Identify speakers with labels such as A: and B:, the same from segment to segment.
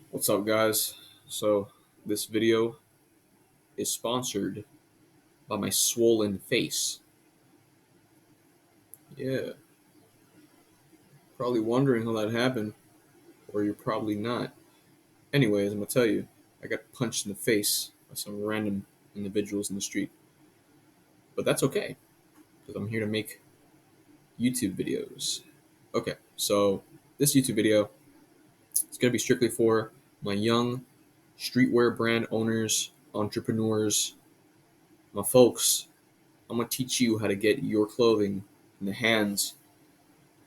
A: What's up, guys? So, this video is sponsored by my swollen face. Yeah, probably wondering how that happened, or you're probably not. Anyways, I'm gonna tell you, I got punched in the face by some random individuals in the street. But that's okay, because I'm here to make YouTube videos. Okay, so this YouTube video is gonna be strictly for my young streetwear brand owners, entrepreneurs, my folks. I'm gonna teach you how to get your clothing in the hands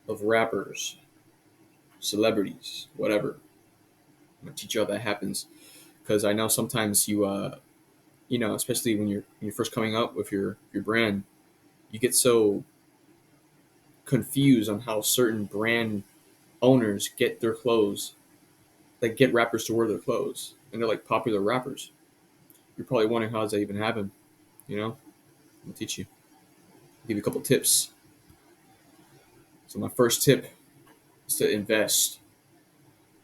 A: of rappers, celebrities, whatever. I'm gonna teach you how that happens because I know sometimes especially when you're first coming up with your brand, you get so confused on how certain brand owners get their clothes, like get rappers to wear their clothes, and they're like popular rappers. You're probably wondering how does that even happen? You know, I'll teach you. I'll give you a couple tips. So my first tip is to invest.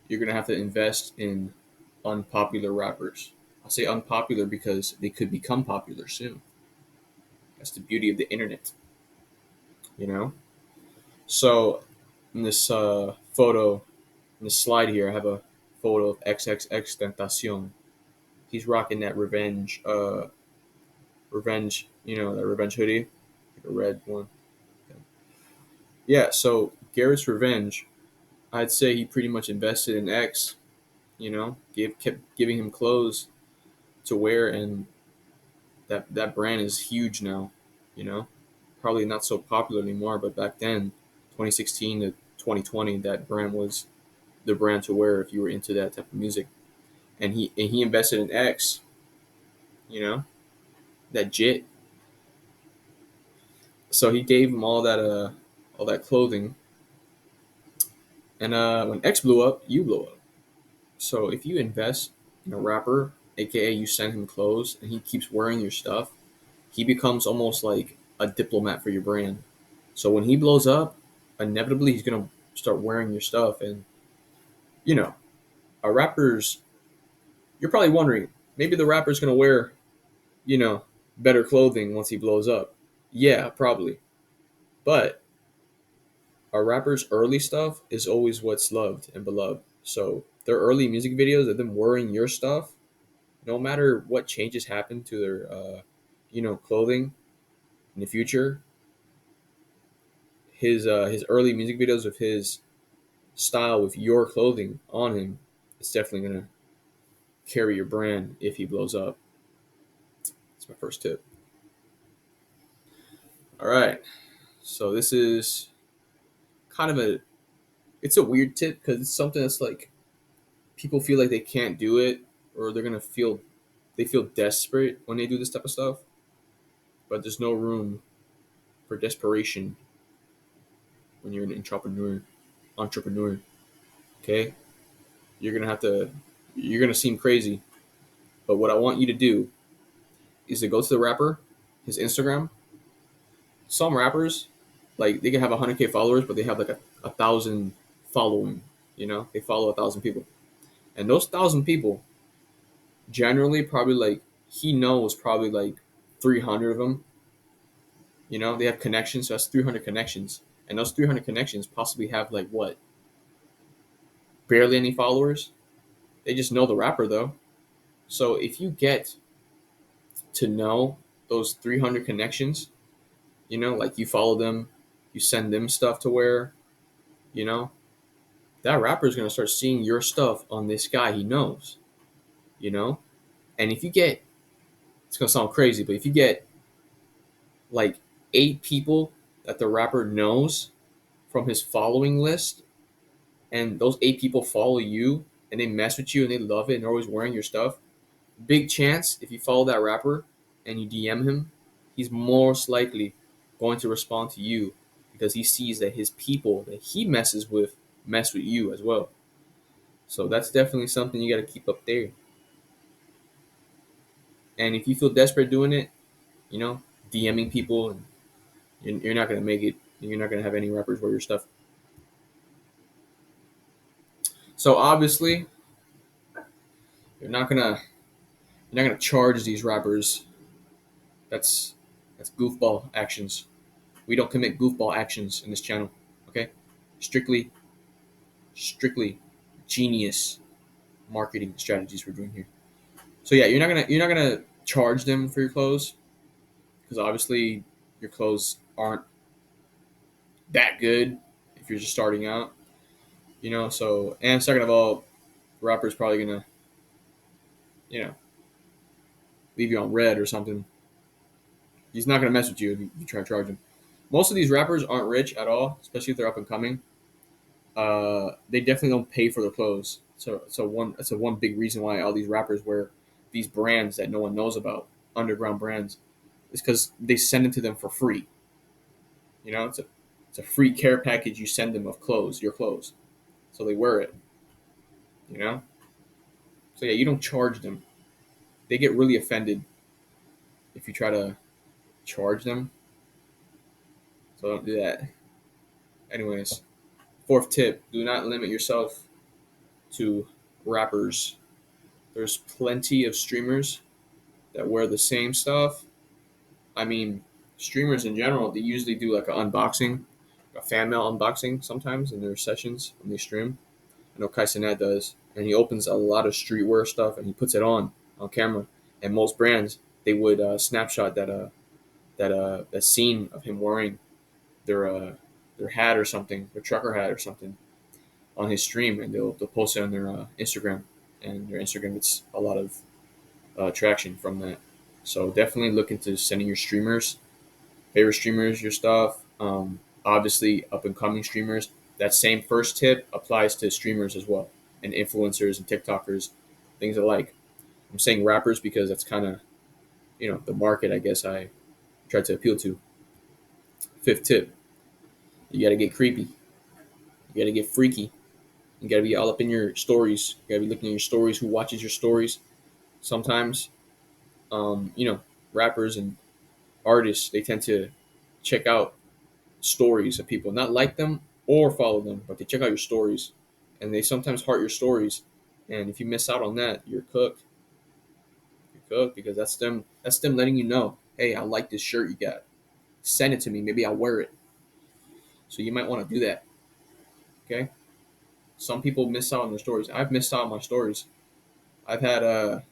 A: You're gonna have to invest in unpopular rappers. I'll say unpopular because they could become popular soon. That's the beauty of the internet, you know? So, in this photo, in this slide here, I have a photo of XXX Tentacion. He's rocking that revenge, that revenge hoodie, like a red one. Yeah, so Garrett's Revenge, I'd say he pretty much invested in X, kept giving him clothes to wear, and that brand is huge now, you know? Probably not so popular anymore, but back then, 2016 to 2020, that brand was the brand to wear if you were into that type of music. And he invested in X, you know, that JIT. So he gave him all that clothing. And when X blew up, you blew up. So if you invest in a rapper, aka you send him clothes and he keeps wearing your stuff, he becomes almost like a diplomat for your brand. So when he blows up, inevitably he's gonna start wearing your stuff. And you know, a rapper's you're probably wondering, maybe the rapper's gonna wear, you know, better clothing once he blows up. Yeah, probably. But a rapper's early stuff is always what's loved and beloved. So their early music videos of them wearing your stuff, no matter what changes happen to their clothing in the future, his early music videos of his style with your clothing on him, it's definitely gonna carry your brand if he blows up. That's my first tip. All right. So this is kind of it's a weird tip because it's something that's like people feel like they can't do it or they feel desperate when they do this type of stuff. But there's no room for desperation when you're an entrepreneur. Okay. You're gonna seem crazy. But what I want you to do is to go to the rapper, his Instagram. Some rappers, like they can have 100K followers, but they have like a thousand following. They follow 1,000 people, and those 1,000 people generally probably like he knows probably like 300 of them. They have connections, so that's 300 connections, and those 300 connections possibly have like what, barely any followers. They just know the rapper though. So if you get to know those 300 connections, like you follow them, you send them stuff to wear, you know, that rapper is going to start seeing your stuff on this guy he knows, you know? And if you get, it's going to sound crazy, but if you get like 8 people that the rapper knows from his following list, and those 8 people follow you and they mess with you and they love it and they're always wearing your stuff, big chance if you follow that rapper and you DM him, he's most likely going to respond to you because he sees that his people that he messes with mess with you as well. So that's definitely something you got to keep up there. And if you feel desperate doing it, DMing people, and you're not going to make it. You're not going to have any rappers wear your stuff. So obviously, You're not gonna you're not gonna charge these rappers. That's that's goofball actions. We don't commit goofball actions in this channel. Okay, strictly strictly genius marketing strategies we're doing here. So yeah, you're not gonna charge them for your clothes because obviously your clothes aren't that good if you're just starting out. So and second of all, the rapper's probably gonna you know leave you on red or something. He's not gonna mess with you if you try to charge him. Most of these rappers aren't rich at all, especially if they're up and coming. They definitely don't pay for their clothes. It's a one big reason why all these rappers wear these brands that no one knows about, underground brands, is because they send it to them for free. It's a free care package you send them of clothes, your clothes, so they wear it. You know, so yeah, you don't charge them. They get really offended if you try to charge them. So don't do that. Anyways, fourth tip: do not limit yourself to rappers. There's plenty of streamers that wear the same stuff. I mean, streamers in general, they usually do like an unboxing, a fan mail unboxing sometimes in their sessions when they stream. I know Kai Cenat does, and he opens a lot of streetwear stuff and he puts it on camera. And most brands they would snapshot that scene of him wearing their uh, their hat or something, their trucker hat or something, on his stream, and they'll post it on their Instagram, and their Instagram gets a lot of traction from that. So definitely look into sending your streamers, favorite streamers, your stuff. Obviously, up and coming streamers. That same first tip applies to streamers as well, and influencers and TikTokers, things alike. I'm saying rappers because that's kind of the market I guess I try to appeal to. Fifth tip: you got to get creepy. You got to get freaky. You got to be all up in your stories. You got to be looking at your stories. Who watches your stories? Sometimes, um, you know, rappers and artists they tend to check out stories of people, not like them or follow them, but they check out your stories, and they sometimes heart your stories. And if you miss out on that, you're cooked. You're cooked because that's them. That's them letting you know, hey, I like this shirt you got. Send it to me. Maybe I'll wear it. So you might want to do that. Okay. Some people miss out on their stories. I've missed out on my stories. I've had a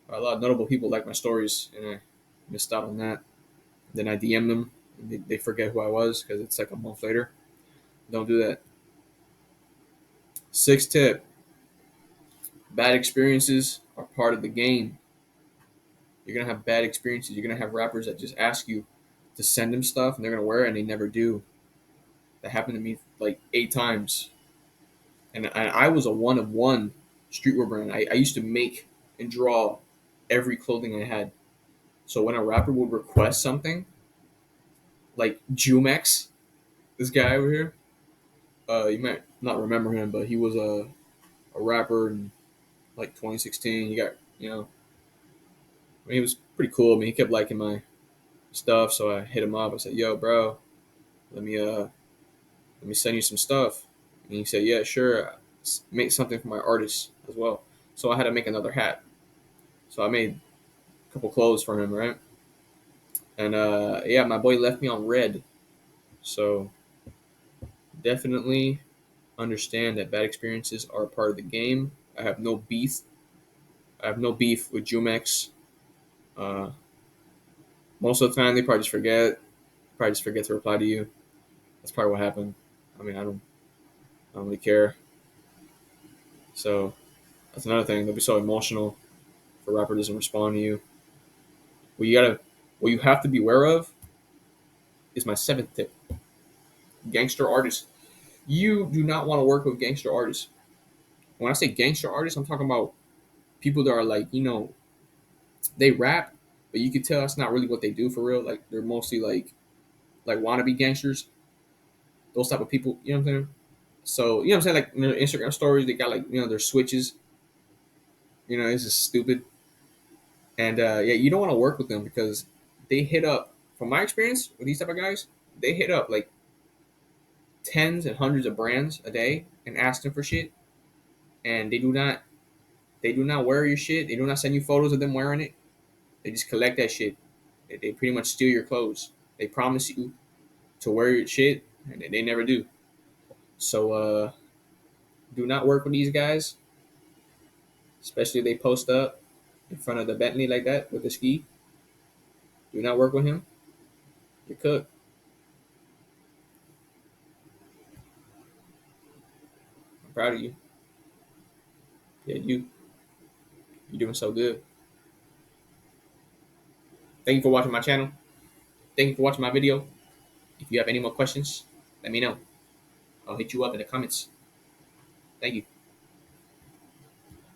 A: lot of notable people like my stories, and I missed out on that. Then I DM them, and they forget who I was because it's like a month later. Don't do that. Sixth tip: bad experiences are part of the game. You're gonna have bad experiences. You're gonna have rappers that just ask you to send them stuff, and they're gonna wear it, and they never do. That happened to me like 8 times, and I was a one of one streetwear brand. I used to make and draw every clothing I had. So when a rapper would request something, like Jumex, this guy over here, you might not remember him, but he was a rapper in like 2016. He got, he was pretty cool. I mean, he kept liking my stuff, so I hit him up. I said, "Yo, bro, let me let me send you some stuff." And he said, "Yeah, sure. Make something for my artists as well." So I had to make another hat. So I made a couple clothes for him, right? And yeah, my boy left me on red. So definitely understand that bad experiences are a part of the game. I have no beef. I have no beef with Jumex. Uh, Most of the time, they probably just forget to reply to you. That's probably what happened. I mean, I don't really care. So that's another thing. They'll be so emotional if a rapper doesn't respond to you. What you gotta, what you have to be aware of is my seventh tip: gangster artists. You do not want to work with gangster artists. When I say gangster artists, I'm talking about people that are like, they rap, but you can tell that's not really what they do for real. Like they're mostly like wannabe gangsters. Those type of people. You know what I'm saying? So you know what I'm saying? Like in their Instagram stories, they got like their switches. It's just stupid. And yeah, you don't want to work with them because they hit up. From my experience with these type of guys, they hit up like tens and hundreds of brands a day and ask them for shit, and they do not They do not wear your shit. They do not send you photos of them wearing it. They just collect that shit. They pretty much steal your clothes. They promise you to wear your shit, and they never do. So do not work with these guys, especially if they post up in front of the Bentley like that with the ski. Do not work with him. You're cooked. I'm proud of you. Yeah, you're doing so good. Thank you for watching my channel. Thank you for watching my video. If you have any more questions, let me know. I'll hit you up in the comments. Thank you.